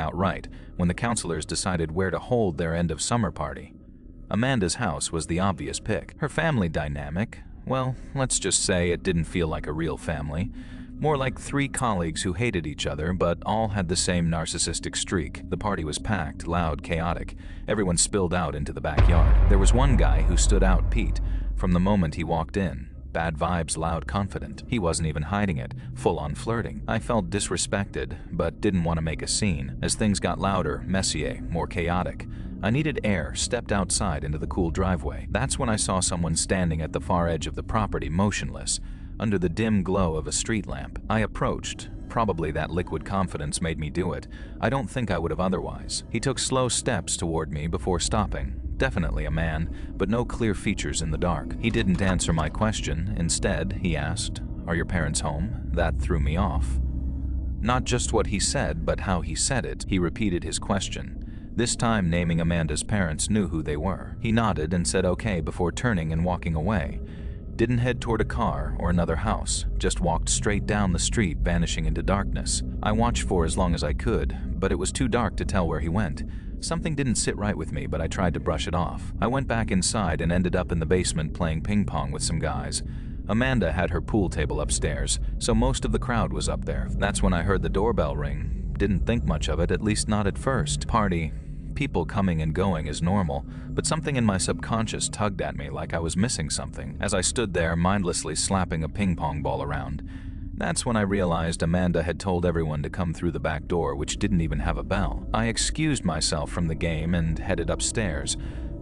outright when the counselors decided where to hold their end of summer party. Amanda's house was the obvious pick. Her family dynamic, well, let's just say it didn't feel like a real family. More like three colleagues who hated each other but all had the same narcissistic streak. The party was packed, loud, chaotic. Everyone spilled out into the backyard. There was one guy who stood out, Pete, from the moment he walked in. Bad vibes, loud, confident. He wasn't even hiding it, full-on flirting. I felt disrespected, but didn't want to make a scene. As things got louder, messier, more chaotic, I needed air, stepped outside into the cool driveway. That's when I saw someone standing at the far edge of the property, motionless, under the dim glow of a street lamp. I approached. Probably that liquid confidence made me do it. I don't think I would have otherwise. He took slow steps toward me before stopping. Definitely a man, but no clear features in the dark. He didn't answer my question. Instead, he asked, "Are your parents home?" That threw me off. Not just what he said, but how he said it. He repeated his question, this time naming Amanda's parents knew who they were. He nodded and said okay before turning and walking away. Didn't head toward a car or another house, just walked straight down the street, vanishing into darkness. I watched for as long as I could, but it was too dark to tell where he went. Something didn't sit right with me, but I tried to brush it off. I went back inside and ended up in the basement playing ping pong with some guys. Amanda had her pool table upstairs, so most of the crowd was up there. That's when I heard the doorbell ring. Didn't think much of it, at least not at first. Party. People coming and going is normal, but something in my subconscious tugged at me like I was missing something as I stood there mindlessly slapping a ping pong ball around. That's when I realized Amanda had told everyone to come through the back door, which didn't even have a bell. I excused myself from the game and headed upstairs,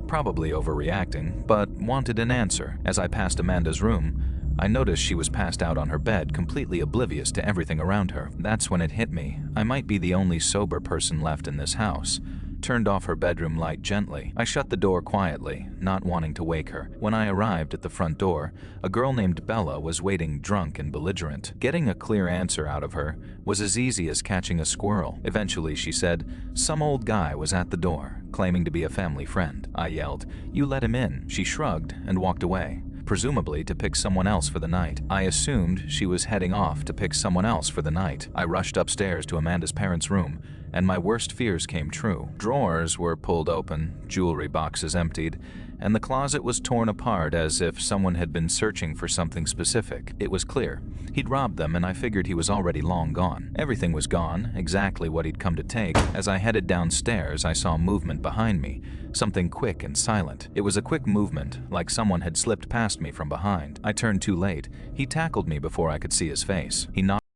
probably overreacting, but wanted an answer. As I passed Amanda's room, I noticed she was passed out on her bed, completely oblivious to everything around her. That's when it hit me. I might be the only sober person left in this house. Turned off her bedroom light gently. I shut the door quietly, not wanting to wake her. When I arrived at the front door, a girl named Bella was waiting drunk and belligerent. Getting a clear answer out of her was as easy as catching a squirrel. Eventually, she said, some old guy was at the door, claiming to be a family friend. I yelled, "You let him in." She shrugged and walked away, presumably to pick someone else for the night. I assumed she was heading off to pick someone else for the night. I rushed upstairs to Amanda's parents' room, and my worst fears came true. Drawers were pulled open, jewelry boxes emptied, and the closet was torn apart as if someone had been searching for something specific. It was clear. He'd robbed them, and I figured he was already long gone. Everything was gone, exactly what he'd come to take. As I headed downstairs, I saw movement behind me, something quick and silent. It was a quick movement, like someone had slipped past me from behind. I turned too late. He tackled me before I could see his face. He knocked